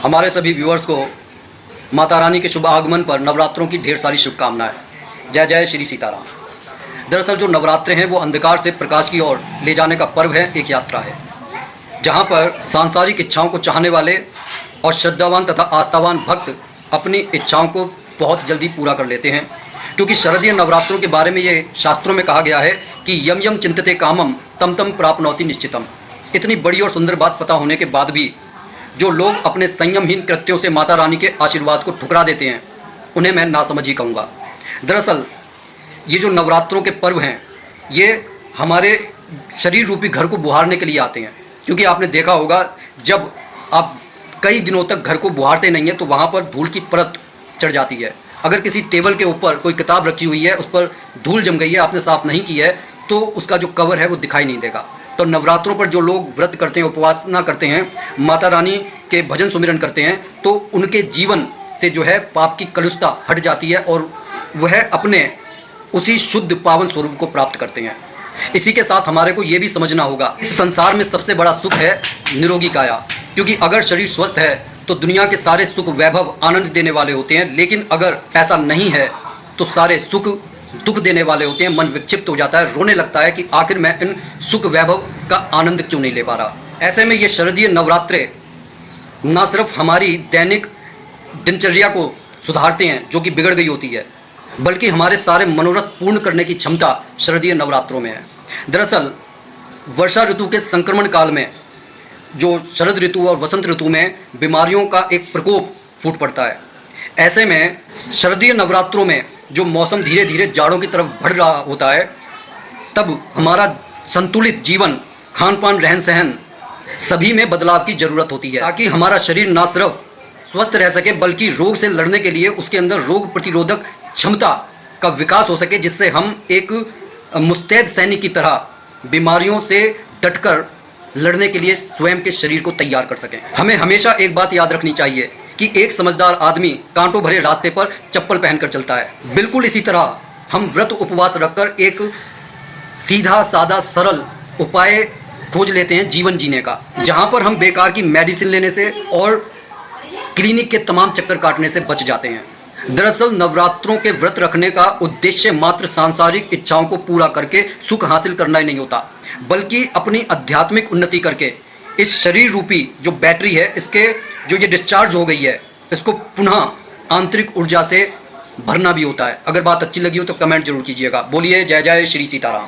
हमारे सभी व्यूअर्स को माता रानी के शुभ आगमन पर नवरात्रों की ढेर सारी शुभकामनाएं। जय जय श्री सीताराम। दरअसल जो नवरात्रे हैं वो अंधकार से प्रकाश की ओर ले जाने का पर्व है, एक यात्रा है, जहां पर सांसारिक इच्छाओं को चाहने वाले और श्रद्धावान तथा आस्थावान भक्त अपनी इच्छाओं को बहुत जल्दी पूरा कर लेते हैं। क्योंकि शरदीय नवरात्रों के बारे में ये शास्त्रों में कहा गया है कि यम यम चिंतते कामम तम तम प्राप्नोति निश्चितम। इतनी बड़ी और सुंदर बात पता होने के बाद भी जो लोग अपने संयमहीन कृत्यों से माता रानी के आशीर्वाद को ठुकरा देते हैं, उन्हें मैं नासमझी कहूँगा। दरअसल ये जो नवरात्रों के पर्व हैं, ये हमारे शरीर रूपी घर को बुहारने के लिए आते हैं। क्योंकि आपने देखा होगा, जब आप कई दिनों तक घर को बुहारते नहीं हैं तो वहाँ पर धूल की परत चढ़ जाती है। अगर किसी टेबल के ऊपर कोई किताब रखी हुई है, उस पर धूल जम गई है, आपने साफ़ नहीं की है, तो उसका जो कवर है वो दिखाई नहीं देगा। तो नवरात्रों पर जो लोग व्रत करते हैं, उपासना करते हैं, माता रानी के भजन सुमिरन करते हैं, तो उनके जीवन से जो है पाप की कलुषता हट जाती है और वह अपने उसी शुद्ध पावन स्वरूप को प्राप्त करते हैं। इसी के साथ हमारे को ये भी समझना होगा, इस संसार में सबसे बड़ा सुख है निरोगी काया। क्योंकि अगर शरीर स्वस्थ है तो दुनिया के सारे सुख वैभव आनंद देने वाले होते हैं, लेकिन अगर ऐसा नहीं है तो सारे सुख दुख देने वाले होते हैं। मन विक्षिप्त हो जाता है, रोने लगता है कि आखिर मैं इन सुख वैभव का आनंद क्यों नहीं ले पा रहा। ऐसे में ये शरदीय नवरात्रे न सिर्फ हमारी दैनिक दिनचर्या को सुधारते हैं जो कि बिगड़ गई होती है, बल्कि हमारे सारे मनोरथ पूर्ण करने की क्षमता शरदीय नवरात्रों में है। दरअसल वर्षा ऋतु के संक्रमण काल में जो शरद ऋतु और वसंत ऋतु में बीमारियों का एक प्रकोप फूट पड़ता है। ऐसे में शरदीय नवरात्रों में जो मौसम धीरे धीरे जाड़ों की तरफ बढ़ रहा होता है, तब हमारा संतुलित जीवन, खान पान, रहन सहन सभी में बदलाव की ज़रूरत होती है, ताकि हमारा शरीर ना सिर्फ स्वस्थ रह सके बल्कि रोग से लड़ने के लिए उसके अंदर रोग प्रतिरोधक क्षमता का विकास हो सके, जिससे हम एक मुस्तैद सैनिक की तरह बीमारियों से डटकर लड़ने के लिए स्वयं के शरीर को तैयार कर सकें। हमें हमेशा एक बात याद रखनी चाहिए कि एक समझदार आदमी कांटों भरे रास्ते पर चप्पल पहनकर चलता है। बिल्कुल इसी तरह हम व्रत उपवास रखकर एक सीधा सादा सरल उपाय खोज लेते हैं जीवन जीने का, जहां पर हम बेकार की मेडिसिन लेने से और क्लिनिक के तमाम चक्कर काटने से बच जाते हैं। दरअसल नवरात्रों के व्रत रखने का उद्देश्य मात्र सांसारिक इच्छाओं को पूरा करके सुख हासिल करना ही नहीं होता, बल्कि अपनी आध्यात्मिक उन्नति करके इस शरीर रूपी जो बैटरी है, इसके जो ये डिस्चार्ज हो गई है, इसको पुनः आंतरिक ऊर्जा से भरना भी होता है। अगर बात अच्छी लगी हो तो कमेंट जरूर कीजिएगा। बोलिए जय जय श्री सीताराम।